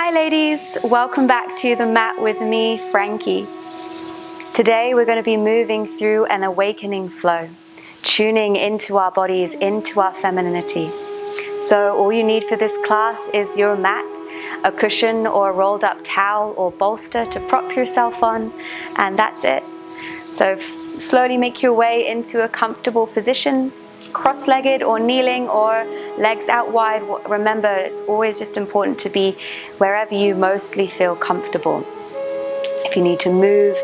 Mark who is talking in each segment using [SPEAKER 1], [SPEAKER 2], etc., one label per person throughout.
[SPEAKER 1] Hi ladies, welcome back to the mat with me, Frankie. Today we're going to be moving through an awakening flow, tuning into our bodies, into our femininity. So all you need for this class is your mat, a cushion or a rolled up towel or bolster to prop yourself on, and that's it. So slowly make your way into a comfortable position, cross-legged or kneeling or legs out wide. Remember, it's always just important to be wherever you mostly feel comfortable. If you need to move.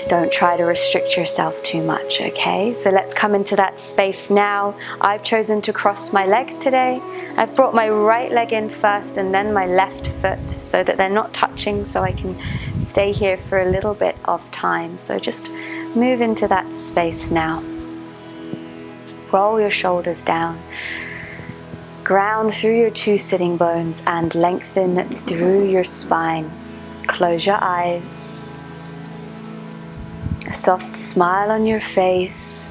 [SPEAKER 1] Don't try to restrict yourself too much, okay? So let's come into that space now. I've chosen to cross my legs today. I've brought my right leg in first and then my left foot so that they're not touching, so I can stay here for a little bit of time. So just move into that space now. Roll your shoulders down. Ground through your two sitting bones and lengthen through your spine. Close your eyes. A soft smile on your face.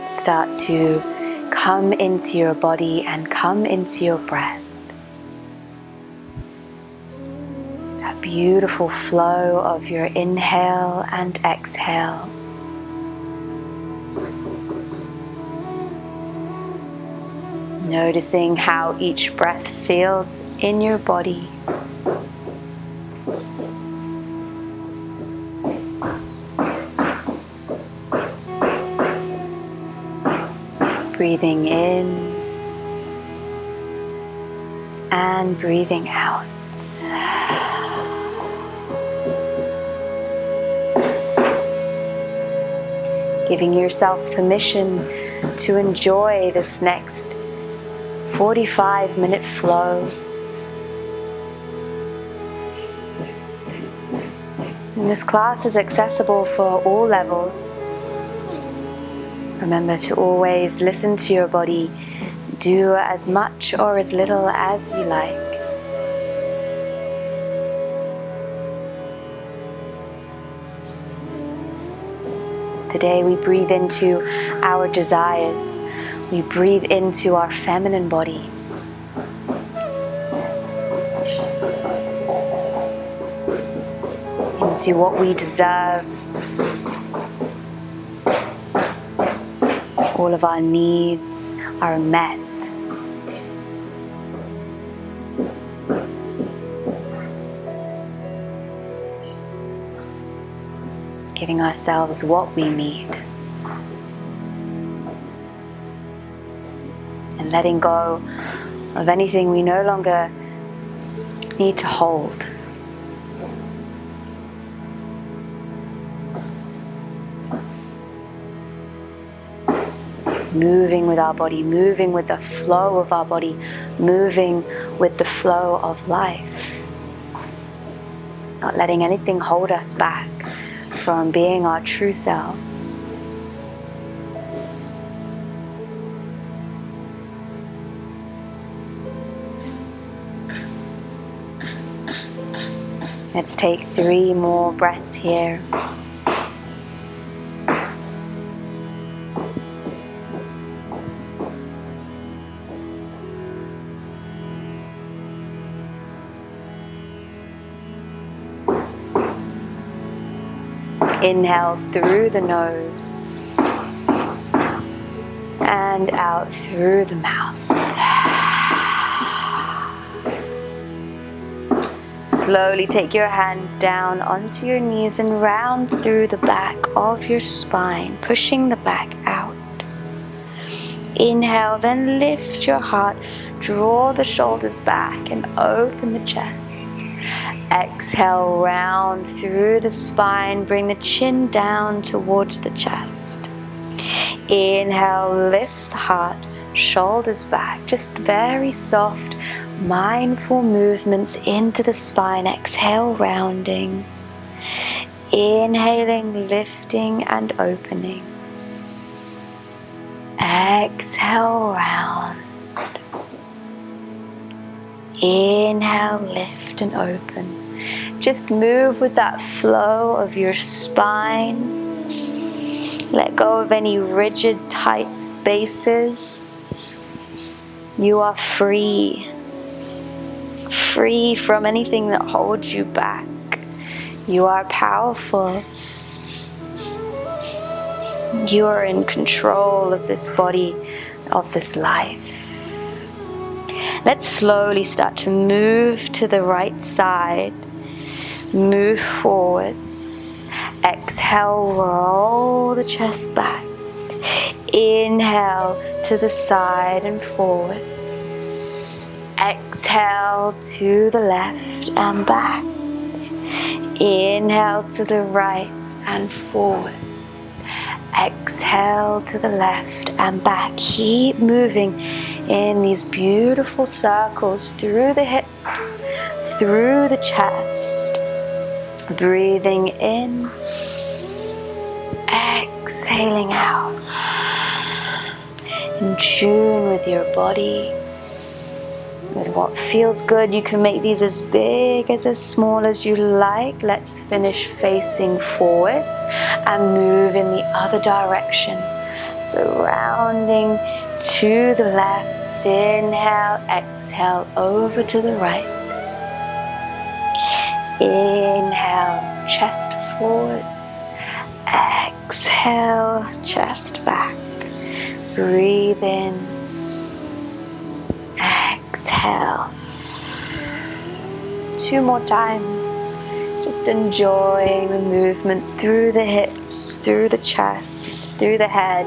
[SPEAKER 1] Start to come into your body and come into your breath. That beautiful flow of your inhale and exhale. Noticing how each breath feels in your body. Breathing in and breathing out. Giving yourself permission to enjoy this next 45-minute flow. And this class is accessible for all levels. Remember to always listen to your body. Do as much or as little as you like. Today we breathe into our desires. We breathe into our feminine body. Into what we deserve. All of our needs are met. Giving ourselves what we need. And letting go of anything we no longer need to hold. Moving with our body, moving with the flow of our body, moving with the flow of life. Not letting anything hold us back from being our true selves. Let's take 3 more breaths here. Inhale through the nose and out through the mouth. Slowly take your hands down onto your knees and round through the back of your spine, pushing the back out. Inhale, then lift your heart, draw the shoulders back and open the chest. Exhale, round through the spine, bring the chin down towards the chest. Inhale, lift the heart, shoulders back, just very soft, mindful movements into the spine. Exhale, rounding. Inhaling, lifting and opening. Exhale, round. Inhale, lift and open. Just move with that flow of your spine. Let go of any rigid, tight spaces. You are free. Free from anything that holds you back. You are powerful. You are in control of this body, of this life. Let's slowly start to move to the right side. Move forwards. Exhale, roll the chest back. Inhale to the side and forward. Exhale to the left and back. Inhale to the right and forwards. Exhale to the left and back. Keep moving in these beautiful circles through the hips, through the chest. Breathing in, exhaling out. In tune with your body, with what feels good. You can make these as big as small as you like. Let's finish facing forwards and move in the other direction. So rounding to the left, inhale, exhale over to the right. Inhale, chest forwards. Exhale, chest back. Breathe in. Exhale. 2 more times. Just enjoying the movement through the hips, through the chest, through the head.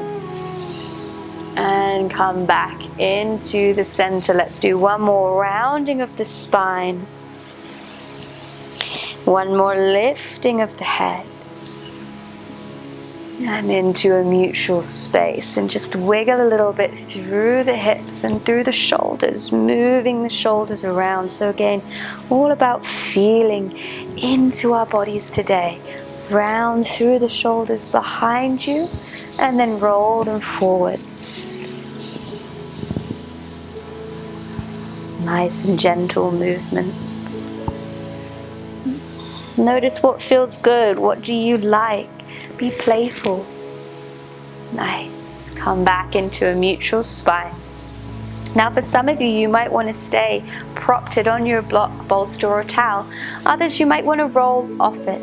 [SPEAKER 1] And come back into the center. Let's do 1 more rounding of the spine. 1 more lifting of the head. And into a neutral space, and just wiggle a little bit through the hips and through the shoulders, moving the shoulders around. So again, all about feeling into our bodies today. Round through the shoulders behind you, and then roll them forwards. Nice and gentle movements. Notice what feels good. What do you like? Be playful. Nice. Come back into a neutral spine. Now for some of you, you might want to stay propped on your block, bolster or towel. Others, you might want to roll off it.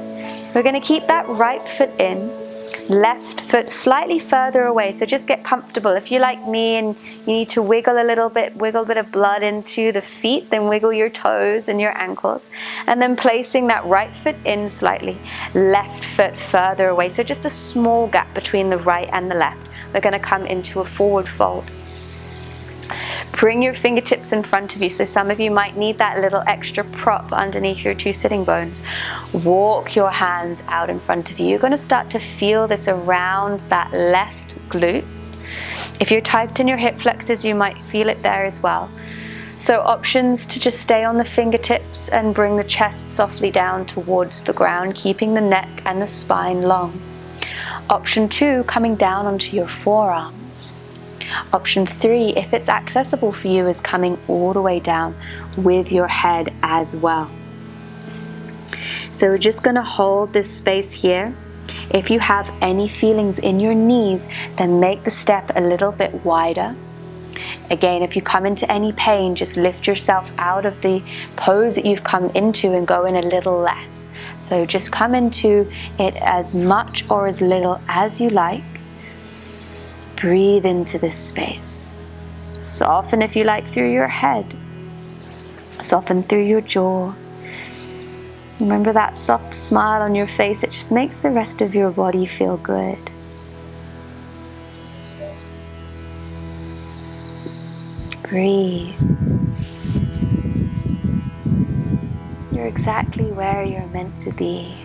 [SPEAKER 1] We're going to keep that right foot in, left foot slightly further away. So just get comfortable. If you're like me and you need to wiggle a little bit, wiggle a bit of blood into the feet, then wiggle your toes and your ankles. And then placing that right foot in slightly, left foot further away. So just a small gap between the right and the left. We're going to come into a forward fold. Bring your fingertips in front of you. So some of you might need that little extra prop underneath your 2 sitting bones. Walk your hands out in front of you. You're going to start to feel this around that left glute. If you're tight in your hip flexors, you might feel it there as well. So options to just stay on the fingertips and bring the chest softly down towards the ground, keeping the neck and the spine long. Option 2, coming down onto your forearms. Option 3, if it's accessible for you, is coming all the way down with your head as well. So we're just going to hold this space here. If you have any feelings in your knees, then make the step a little bit wider. Again, if you come into any pain, just lift yourself out of the pose that you've come into and go in a little less. So just come into it as much or as little as you like. Breathe into this space. Soften if you like through your head. Soften through your jaw. Remember that soft smile on your face. It just makes the rest of your body feel good. Breathe. You're exactly where you're meant to be.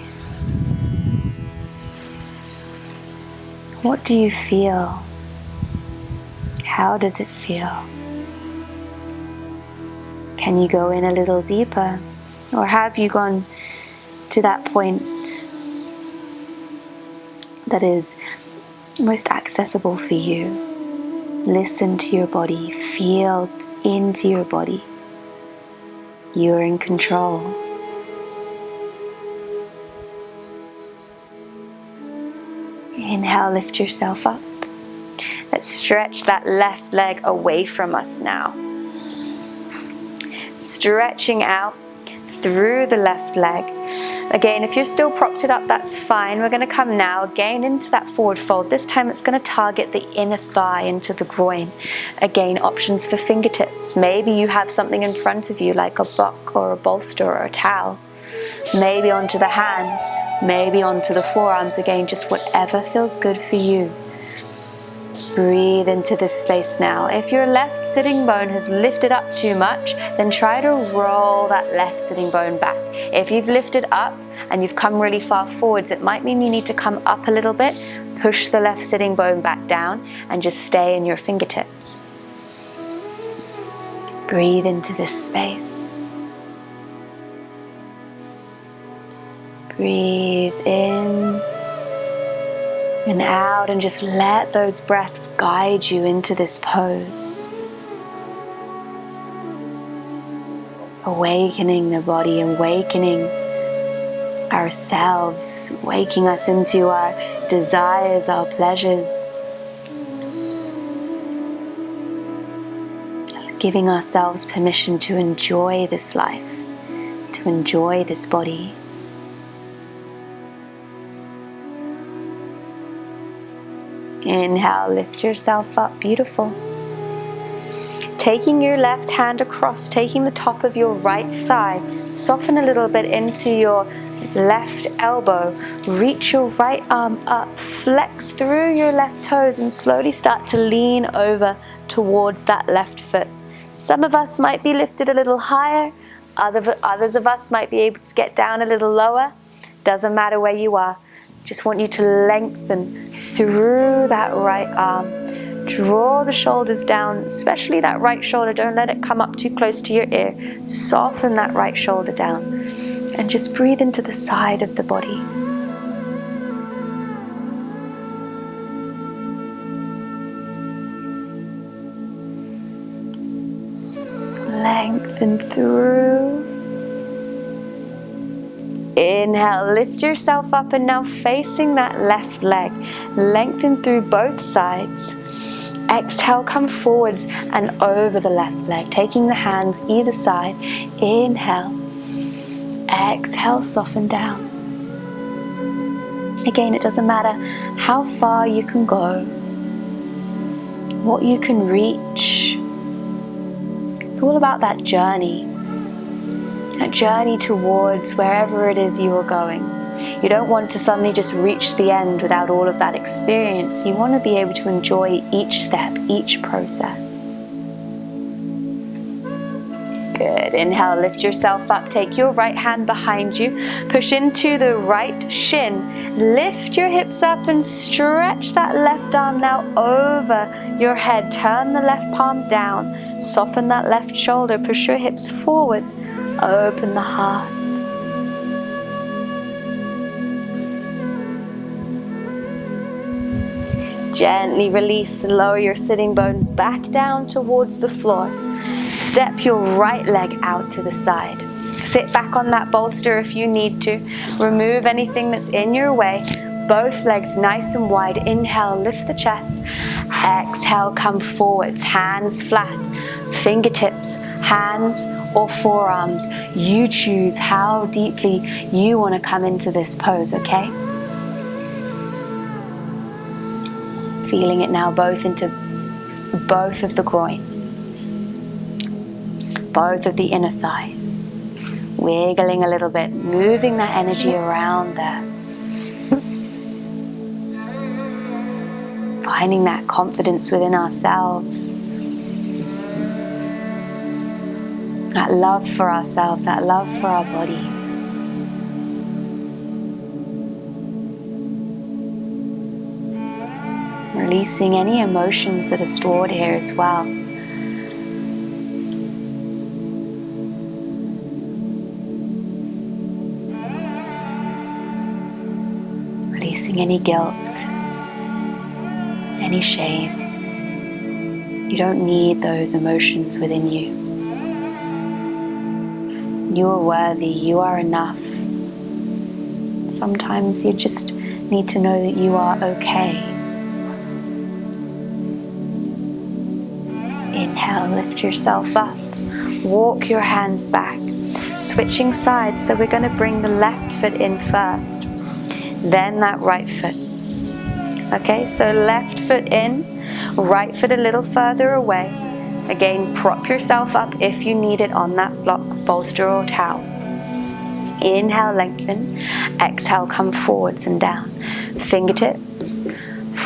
[SPEAKER 1] What do you feel? How does it feel? Can you go in a little deeper? Or have you gone to that point that is most accessible for you? Listen to your body. Feel into your body. You're in control. Inhale, lift yourself up. Let's stretch that left leg away from us now. stretching out through the left leg. Again, if you're still propped it up, that's fine. We're going to come now again into that forward fold. This time it's going to target the inner thigh into the groin. Again, options for fingertips. Maybe you have something in front of you like a book or a bolster or a towel. Maybe onto the hands, maybe onto the forearms. Again, just whatever feels good for you. Breathe into this space now. If your left sitting bone has lifted up too much, then try to roll that left sitting bone back. If you've lifted up and you've come really far forwards, it might mean you need to come up a little bit, push the left sitting bone back down, and just stay in your fingertips. Breathe into this space. Breathe in and out, and just let those breaths guide you into this pose. Awakening the body, awakening ourselves, waking us into our desires, our pleasures. Giving ourselves permission to enjoy this life, to enjoy this body. Inhale, lift yourself up, beautiful. Taking your left hand across, taking the top of your right thigh, soften a little bit into your left elbow, reach your right arm up, flex through your left toes and slowly start to lean over towards that left foot. Some of us might be lifted a little higher, others of us might be able to get down a little lower. Doesn't matter where you are. Just want you to lengthen through that right arm. Draw the shoulders down, especially that right shoulder. Don't let it come up too close to your ear. Soften that right shoulder down. And just breathe into the side of the body. Lengthen through. Inhale, lift yourself up, and now facing that left leg. Lengthen through both sides. Exhale, come forwards and over the left leg, taking the hands either side. Inhale. Exhale, soften down. Again, it doesn't matter how far you can go, what you can reach. It's all about that journey. A journey towards wherever it is you are going. You don't want to suddenly just reach the end without all of that experience. You want to be able to enjoy each step, each process. Good. Inhale, lift yourself up. Take your right hand behind you. Push into the right shin. Lift your hips up and stretch that left arm now over your head. Turn the left palm down. Soften that left shoulder. Push your hips forwards. Open the heart. Gently release and lower your sitting bones back down towards the floor. Step your right leg out to the side. Sit back on that bolster if you need to. Remove anything that's in your way. Both legs nice and wide. Inhale, lift the chest. Exhale, come forwards. Hands flat. Fingertips, hands or forearms. You choose how deeply you want to come into this pose, okay? Feeling it now both into both of the groin, both of the inner thighs. Wiggling a little bit, moving that energy around there. Finding that confidence within ourselves. That love for ourselves, that love for our bodies. Releasing any emotions that are stored here as well. Releasing any guilt, any shame. You don't need those emotions within you. You are worthy, you are enough. Sometimes you just need to know that you are okay. Inhale, lift yourself up. Walk your hands back, switching sides. So we're going to bring the left foot in first, then that right foot. Okay, so left foot in, right foot a little further away. Again, prop yourself up if you need it on that block, bolster or towel. Inhale, lengthen. Exhale, come forwards and down. Fingertips,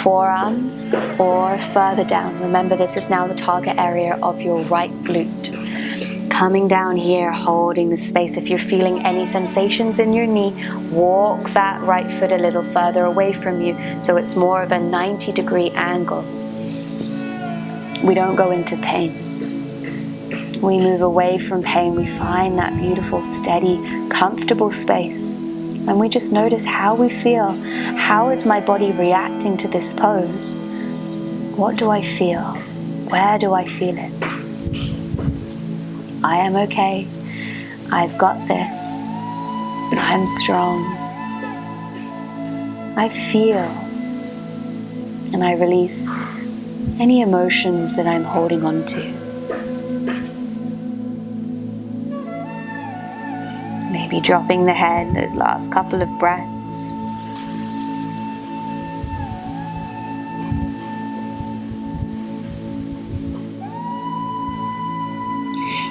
[SPEAKER 1] forearms, or further down. Remember, this is now the target area of your right glute. Coming down here, holding the space. If you're feeling any sensations in your knee, walk that right foot a little further away from you so it's more of a 90-degree angle. We don't go into pain. We move away from pain. We find that beautiful, steady, comfortable space. And we just notice how we feel. How is my body reacting to this pose? What do I feel? Where do I feel it? I am okay. I've got this. I'm strong. I feel. And I release any emotions that I'm holding on to. Maybe dropping the head those last couple of breaths.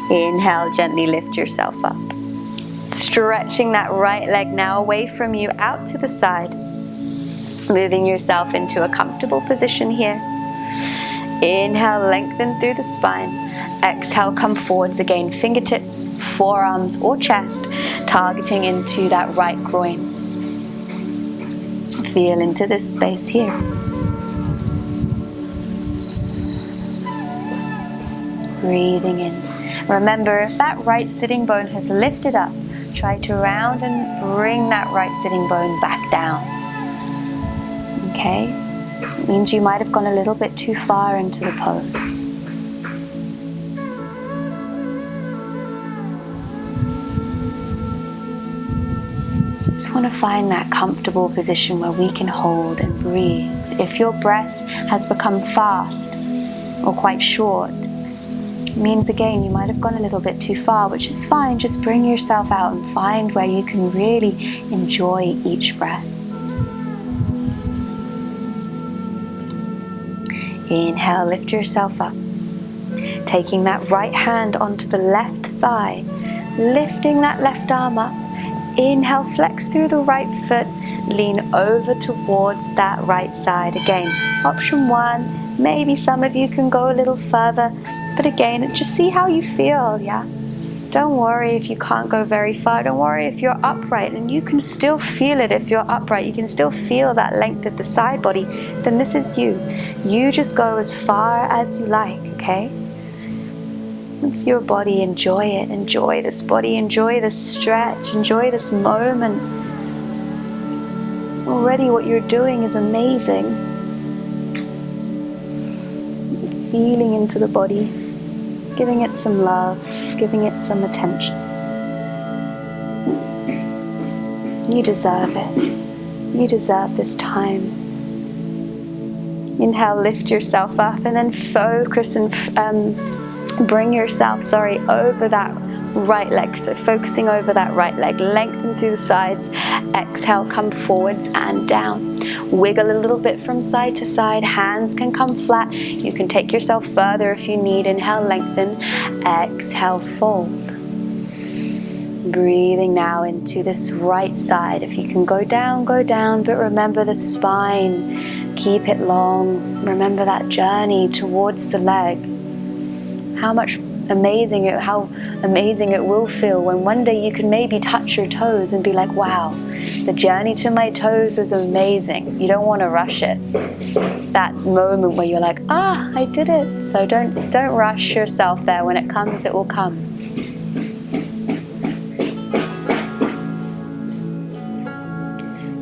[SPEAKER 1] Inhale, gently lift yourself up. Stretching that right leg now away from you, out to the side. Moving yourself into a comfortable position here. Inhale, lengthen through the spine. Exhale, come forwards again. Fingertips, forearms, or chest, targeting into that right groin. Feel into this space here. Breathing in. Remember, if that right sitting bone has lifted up, try to round and bring that right sitting bone back down. Okay? It means you might have gone a little bit too far into the pose. Just want to find that comfortable position where we can hold and breathe. If your breath has become fast or quite short, it means again you might have gone a little bit too far, which is fine. Just bring yourself out and find where you can really enjoy each breath. Inhale, lift yourself up. Taking that right hand onto the left thigh, lifting that left arm up. Inhale, flex through the right foot, lean over towards that right side. Again, option one, maybe some of you can go a little further, but again, just see how you feel, yeah? Don't worry if you can't go very far. Don't worry if you're upright, and you can still feel it if you're upright. You can still feel that length of the side body. Then this is you. You just go as far as you like, okay? It's your body. Enjoy it. Enjoy this body. Enjoy this stretch. Enjoy this moment. Already what you're doing is amazing. Feeling into the body. Giving it some love. Giving it some attention. You deserve it. You deserve this time. Inhale, lift yourself up, and then focus and bring yourself, over that right leg. So focusing over that right leg, lengthen through the sides. Exhale, come forwards and down. Wiggle a little bit from side to side. Hands can come flat. You can take yourself further if you need. Inhale, lengthen. Exhale, fold. Breathing now into this right side. If you can go down, but remember the spine. Keep it long. Remember that journey towards the leg. How amazing it will feel when one day you can maybe touch your toes and be like, wow, the journey to my toes is amazing. You don't want to rush it. That moment where you're like, I did it. So don't rush yourself there. When it comes, it will come.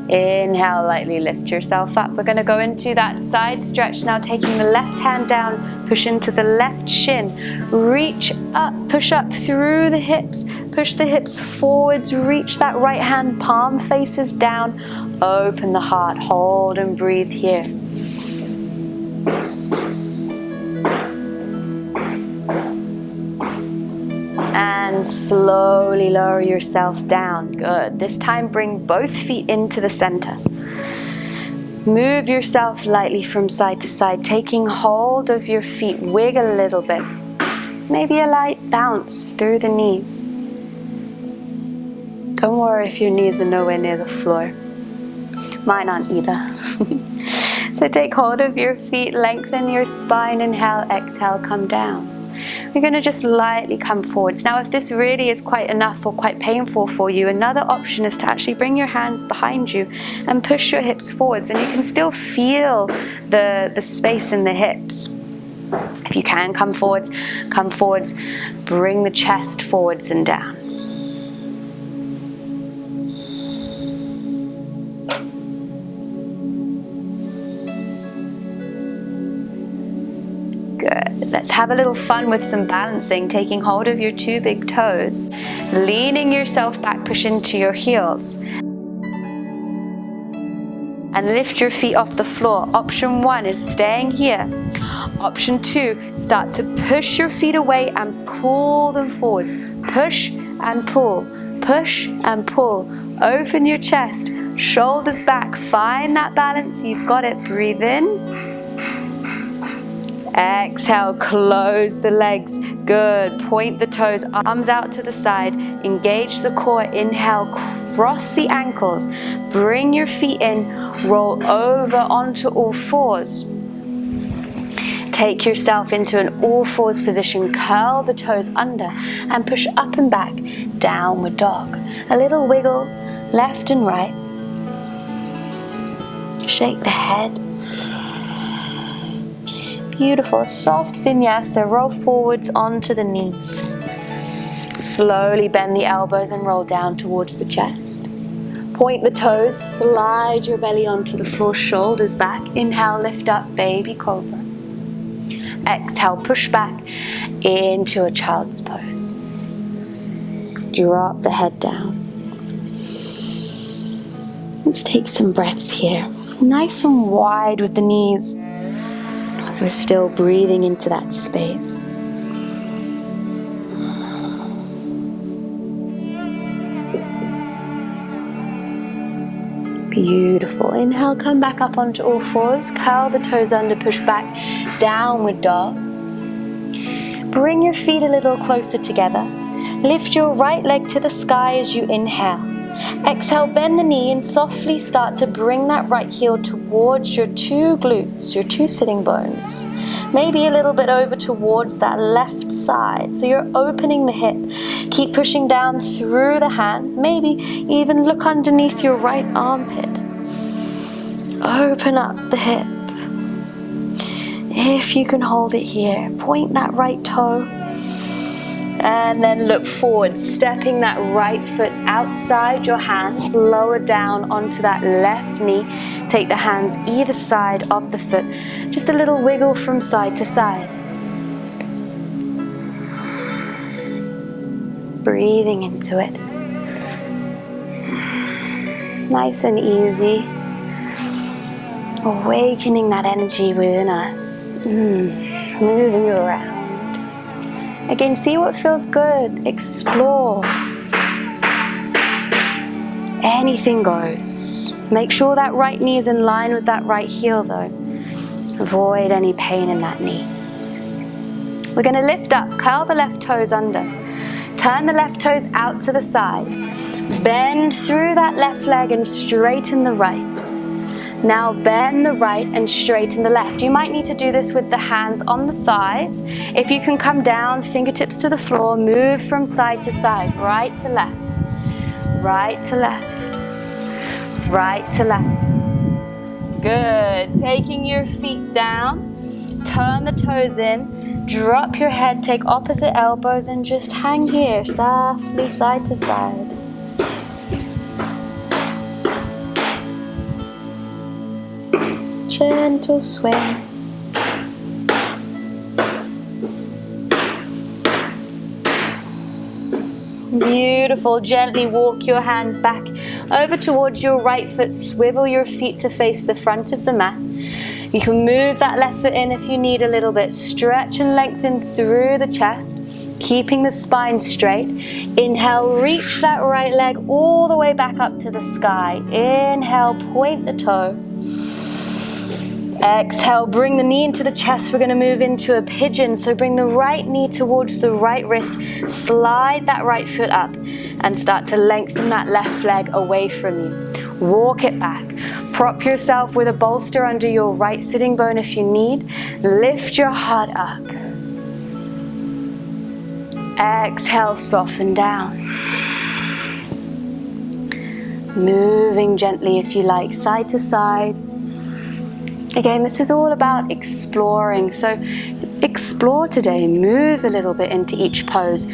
[SPEAKER 1] Inhale, lightly lift yourself up. We're going to go into that side stretch now, taking the left hand down, push into the left shin, reach up, push up through the hips, push the hips forwards, reach that right hand, palm faces down, open the heart, hold and breathe here. Slowly lower yourself down. Good. This time bring both feet into the center. Move yourself lightly from side to side, taking hold of your feet. Wiggle a little bit. Maybe a light bounce through the knees. Don't worry if your knees are nowhere near the floor. Mine aren't either. So take hold of your feet, lengthen your spine, inhale, exhale, come down. We're going to just lightly come forwards. Now, if this really is quite enough or quite painful for you, another option is to actually bring your hands behind you and push your hips forwards, and you can still feel the space in the hips. If you can, come forwards, bring the chest forwards and down. Good. Let's have a little fun with some balancing, taking hold of your two big toes, leaning yourself back, push into your heels, and lift your feet off the floor. Option 1 is staying here. Option 2, start to push your feet away and pull them forwards. Push and pull, push and pull. Open your chest, shoulders back. Find that balance. You've got it. Breathe in. Exhale, close the legs. Good. Point the toes, arms out to the side. Engage the core. Inhale, cross the ankles. Bring your feet in. Roll over onto all fours. Take yourself into an all fours position. Curl the toes under and push up and back. Downward dog. A little wiggle left and right. Shake the head. Beautiful. Soft vinyasa. Roll forwards onto the knees. Slowly bend the elbows and roll down towards the chest. Point the toes. Slide your belly onto the floor. Shoulders back. Inhale, lift up, baby cobra. Exhale, push back into a child's pose. Drop the head down. Let's take some breaths here. Nice and wide with the knees. So we're still breathing into that space. Beautiful. Inhale, come back up onto all fours. Curl the toes under, push back. Downward dog. Bring your feet a little closer together. Lift your right leg to the sky as you inhale. Exhale, bend the knee and softly start to bring that right heel towards your two glutes, your two sitting bones. Maybe a little bit over towards that left side. So you're opening the hip. Keep pushing down through the hands. Maybe even look underneath your right armpit. Open up the hip. If you can hold it here, point that right toe. And then look forward, stepping that right foot outside your hands, lower down onto that left knee. Take the hands either side of the foot. Just a little wiggle from side to side. Breathing into it. Nice and easy. Awakening that energy within us. Moving you around. Again, see what feels good. Explore. Anything goes. Make sure that right knee is in line with that right heel though. Avoid any pain in that knee. We're going to lift up. Curl the left toes under. Turn the left toes out to the side. Bend through that left leg and straighten the right. Now bend the right and straighten the left. You might need to do this with the hands on the thighs. If you can come down, fingertips to the floor, move from side to side, right to left, right to left, right to left. Good. Taking your feet down, turn the toes in, drop your head, take opposite elbows and just hang here, softly side to side. Gentle sway. Beautiful. Gently walk your hands back over towards your right foot. Swivel your feet to face the front of the mat. You can move that left foot in if you need a little bit. Stretch and lengthen through the chest. keeping the spine straight. Inhale, reach that right leg all the way back up to the sky. Inhale, point the toe. Exhale, bring the knee into the chest. We're going to move into a pigeon. So bring the right knee towards the right wrist. Slide that right foot up and start to lengthen that left leg away from you. Walk it back. Prop yourself with a bolster under your right sitting bone if you need. Lift your heart up. Exhale, soften down. Moving gently if you like, side to side. Again, this is all about exploring. So explore today, move a little bit into each pose.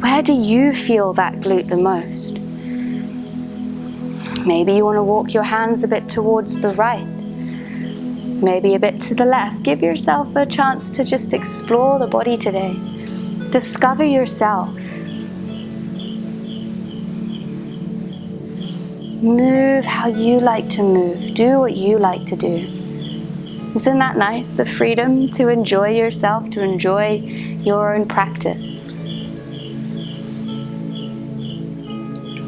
[SPEAKER 1] Where do you feel that glute the most? Maybe you want to walk your hands a bit towards the right, maybe a bit to the left. Give yourself a chance to just explore the body today. Discover yourself. Move how you like to move. Do what you like to do. Isn't that nice? The freedom to enjoy yourself, to enjoy your own practice.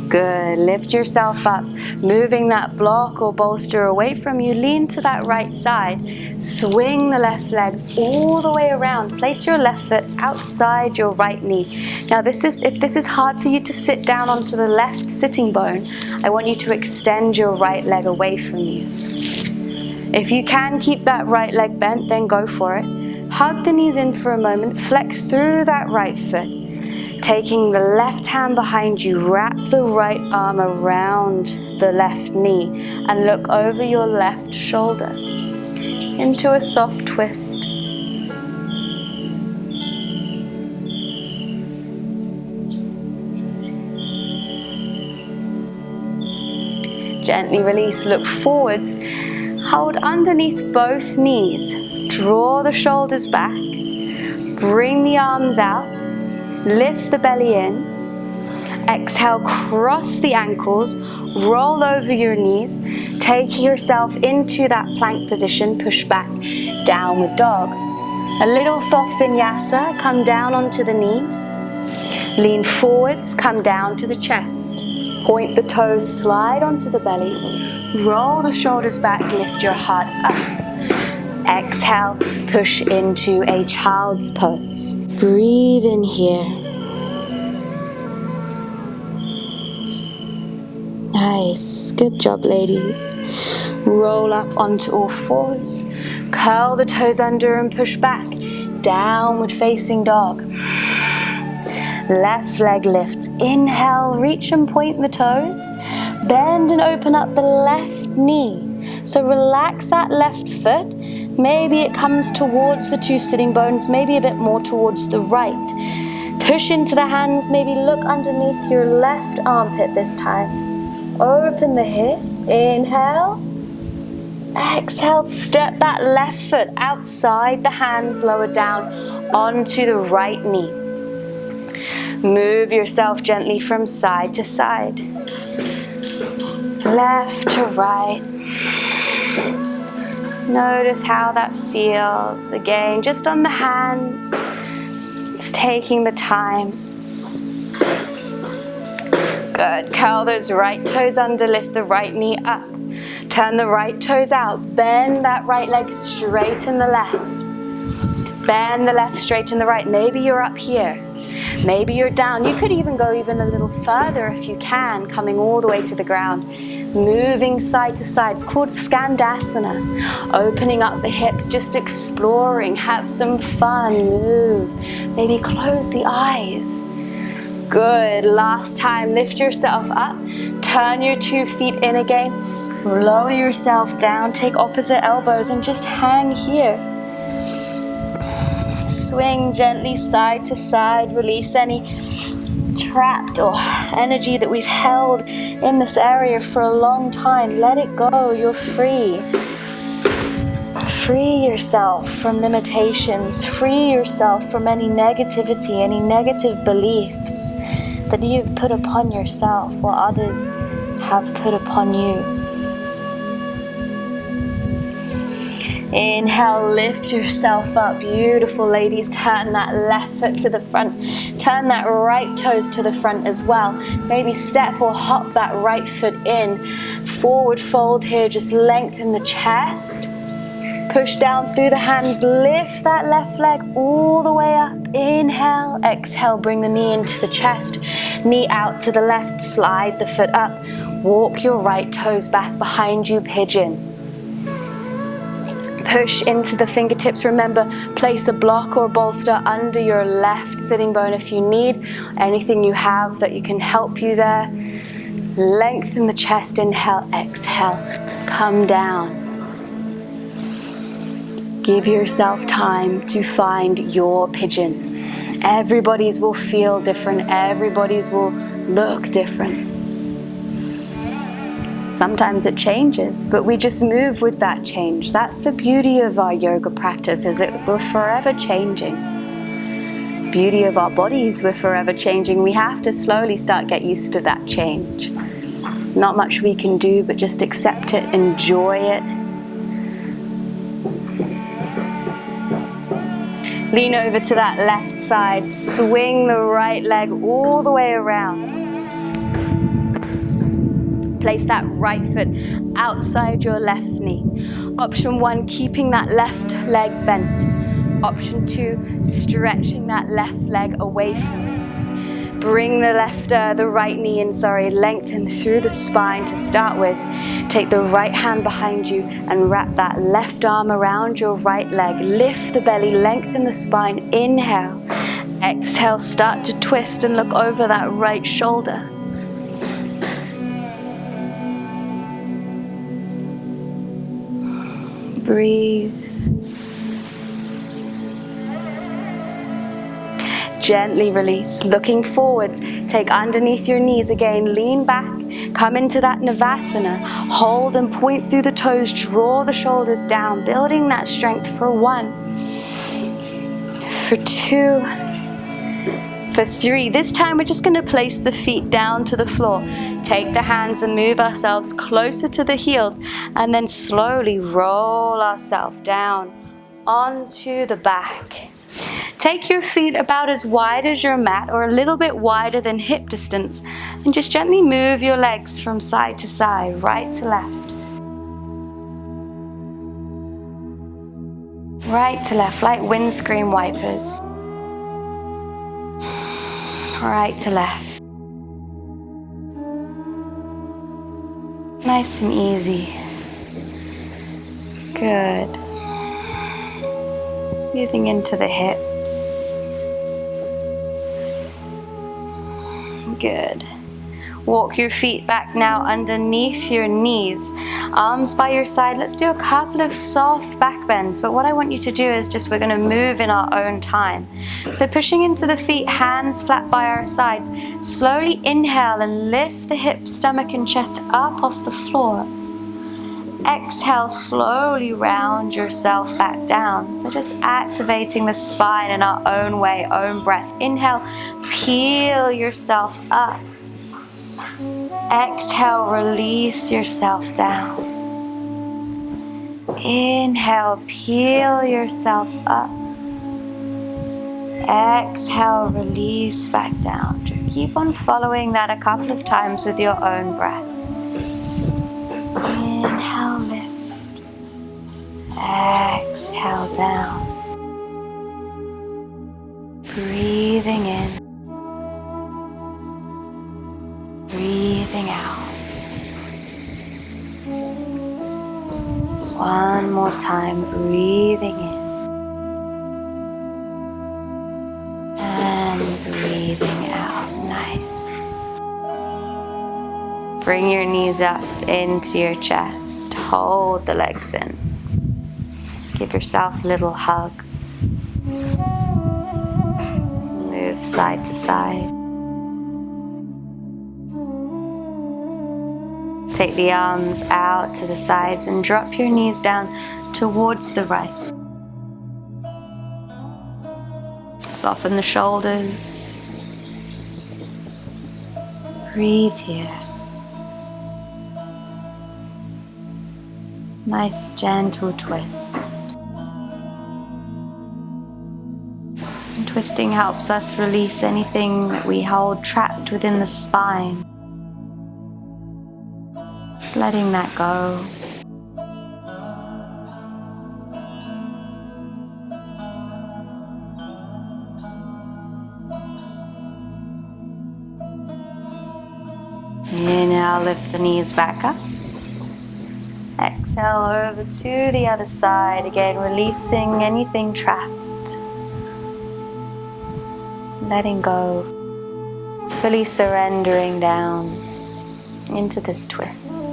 [SPEAKER 1] Good. Lift yourself up, moving that block or bolster away from you. Lean to that right side. Swing the left leg all the way around. Place your left foot outside your right knee. Now if this is hard for you to sit down onto the left sitting bone, I want you to extend your right leg away from you. If you can keep that right leg bent, then go for it. Hug the knees in for a moment. Flex through that right foot. Taking the left hand behind you, wrap the right arm around the left knee and look over your left shoulder into a soft twist. Gently release, look forwards. Hold underneath both knees. Draw the shoulders back. Bring the arms out. Lift the belly in. Exhale, cross the ankles. Roll over your knees. Take yourself into that plank position. Push back. Downward dog. A little soft vinyasa. Come down onto the knees. Lean forwards. Come down to the chest. Point the toes. Slide onto the belly. Roll the shoulders back. Lift your heart up. Exhale. Push into a child's pose. Breathe in here. Nice. Good job, ladies. Roll up onto all fours. Curl the toes under and push back. Downward facing dog. Left leg lifts. Inhale, reach and point the toes. Bend and open up the left knee. So relax that left foot. Maybe it comes towards the two sitting bones, maybe a bit more towards the right. Push into the hands, maybe look underneath your left armpit this time. Open the hip, inhale. Exhale, step that left foot outside the hands, lower down onto the right knee. Move yourself gently from side to side. Left to right. Notice how that feels. Again, just on the hands, just taking the time. Good. Curl those right toes under, lift the right knee up. Turn the right toes out. Bend that right leg, straighten the left. Bend the left, straighten the right. Maybe you're up here. Maybe you're down. You could even go even a little further if you can, coming all the way to the ground. Moving side to side. It's called Skandasana. Opening up the hips, just exploring. Have some fun. Move. Maybe close the eyes. Good. Last time. Lift yourself up. Turn your 2 feet in again. Lower yourself down. Take opposite elbows and just hang here. Swing gently side to side. Release any trapped or energy that we've held in this area for a long time. Let it go. You're free. Free yourself from limitations. Free yourself from any negativity, any negative beliefs that you've put upon yourself or others have put upon you. Inhale, lift yourself up. Beautiful, ladies. Turn that left foot to the front. Turn that right toes to the front as well. Maybe step or hop that right foot in. Forward fold here, just lengthen the chest. Push down through the hands, lift that left leg all the way up. Inhale, exhale, bring the knee into the chest. Knee out to the left, slide the foot up. Walk your right toes back behind you, pigeon. Push into the fingertips. Remember, place a block or bolster under your left sitting bone if you need. Anything you have that you can help you there. Lengthen the chest, inhale, exhale, come down. Give yourself time to find your pigeon. Everybody's will feel different. Everybody's will look different. Sometimes it changes, but we just move with that change. That's the beauty of our yoga practice, is that we're forever changing. Beauty of our bodies, we're forever changing. We have to slowly start get used to that change. Not much we can do, but just accept it, enjoy it. Lean over to that left side, swing the right leg all the way around. Place that right foot outside your left knee. Option 1, keeping that left leg bent. Option 2, stretching that left leg away from you. Bring the right knee in, lengthen through the spine to start with. Take the right hand behind you and wrap that left arm around your right leg. Lift the belly, lengthen the spine. Inhale. Exhale, start to twist and look over that right shoulder. Breathe. Gently release, looking forwards. Take underneath your knees again, lean back, come into that Navasana. Hold and point through the toes, draw the shoulders down, building that strength for 1, for 2, for 3. This time we're just going to place the feet down to the floor. Take the hands and move ourselves closer to the heels, and then slowly roll ourselves down onto the back. Take your feet about as wide as your mat or a little bit wider than hip distance, and just gently move your legs from side to side, right to left. Right to left, like windscreen wipers. Right to left. Nice and easy. Good. Moving into the hips. Good. Walk your feet back now underneath your knees. Arms by your side. Let's do a couple of soft back bends. But what I want you to do is we're going to move in our own time. So pushing into the feet, hands flat by our sides. Slowly inhale and lift the hips, stomach and chest up off the floor. Exhale, slowly round yourself back down. So just activating the spine in our own way, own breath. Inhale, peel yourself up. Exhale, release yourself down. Inhale, peel yourself up. Exhale, release back down. Just keep on following that a couple of times with your own breath. Inhale, lift. Exhale, down. Breathing in. Breathing out. One more time, breathing in. And breathing out. Nice. Bring your knees up into your chest. Hold the legs in. Give yourself a little hug. Move side to side. Take the arms out to the sides and drop your knees down towards the right. Soften the shoulders. Breathe here. Nice gentle twist. And twisting helps us release anything that we hold trapped within the spine. Just letting that go. Inhale, lift the knees back up. Exhale over to the other side. Again, releasing anything trapped. Letting go. Fully surrendering down into this twist.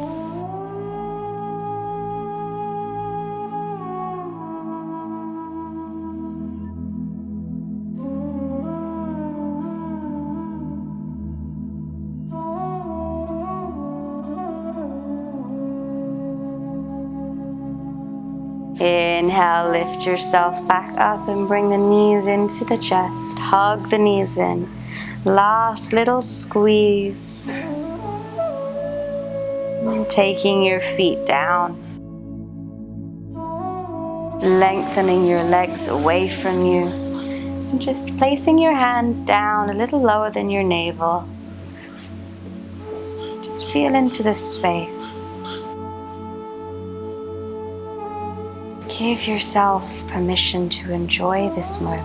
[SPEAKER 1] Inhale, lift yourself back up and bring the knees into the chest. Hug the knees in. Last little squeeze. And taking your feet down. Lengthening your legs away from you. And just placing your hands down a little lower than your navel. Just feel into this space. Give yourself permission to enjoy this moment.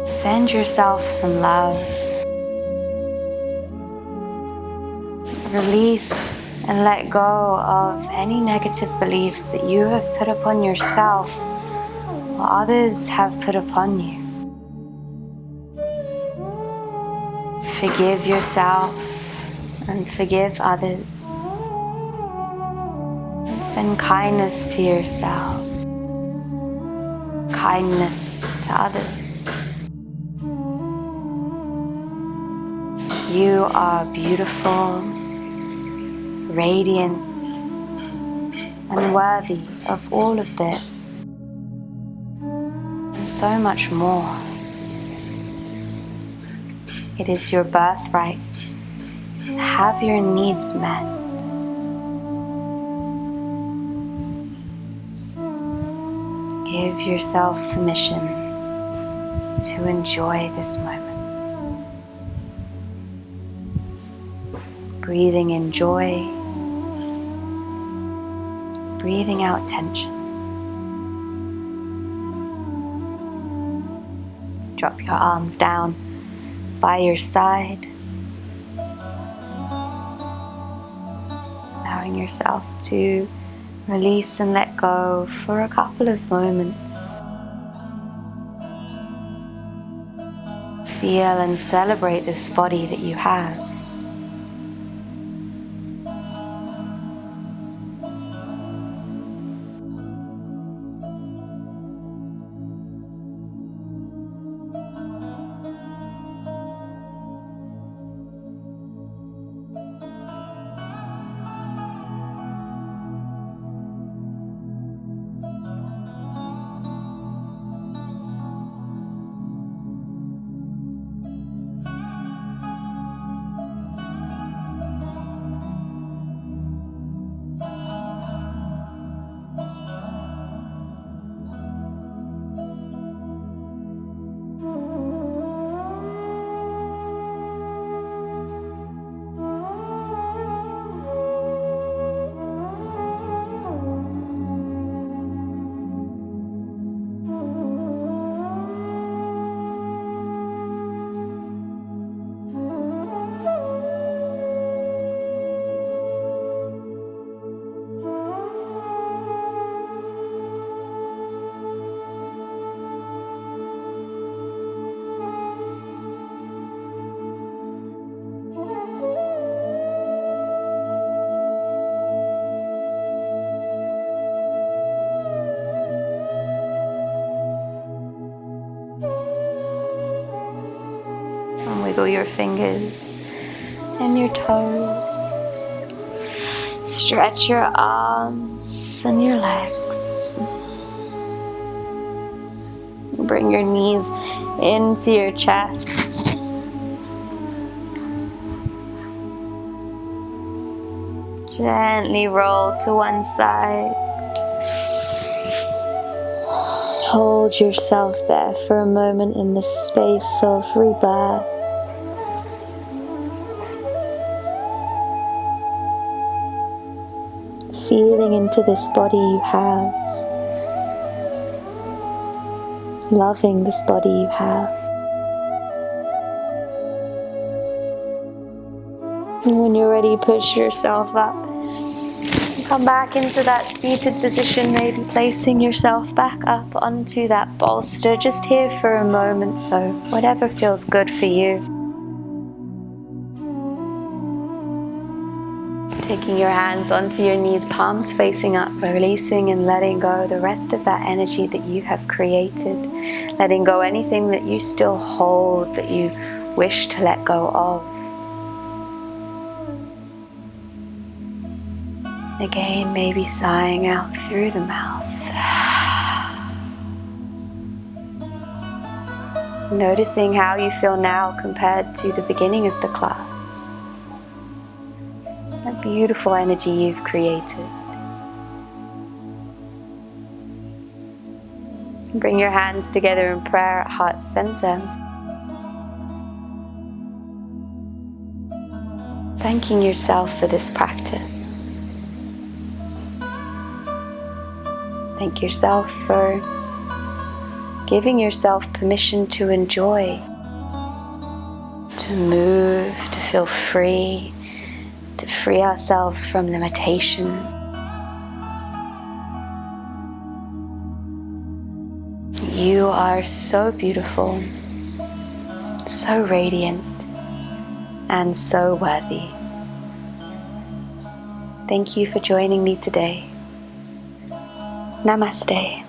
[SPEAKER 1] Send yourself some love. Release and let go of any negative beliefs that you have put upon yourself or others have put upon you. Forgive yourself and forgive others. Send kindness to yourself, kindness to others. You are beautiful, radiant, and worthy of all of this, and so much more. It is your birthright to have your needs met. Give yourself permission to enjoy this moment. Breathing in joy, breathing out tension. Drop your arms down by your side, allowing yourself to release and let go for a couple of moments. Feel and celebrate this body that you have. Wiggle your fingers and your toes. Stretch your arms and your legs. Bring your knees into your chest. Gently roll to one side. hold yourself there for a moment in this space of rebirth. Feeling into this body you have. Loving this body you have. And when you're ready, push yourself up. Come back into that seated position, maybe placing yourself back up onto that bolster, just here for a moment, so whatever feels good for you. Taking your hands onto your knees, palms facing up, releasing and letting go the rest of that energy that you have created. Letting go anything that you still hold, that you wish to let go of. Again, maybe sighing out through the mouth. Noticing how you feel now compared to the beginning of the class. That beautiful energy you've created. Bring your hands together in prayer at heart center. Thanking yourself for this practice. Thank yourself for giving yourself permission to enjoy, to move, to feel free, to free ourselves from limitation. You are so beautiful, so radiant, and so worthy. Thank you for joining me today. Namaste.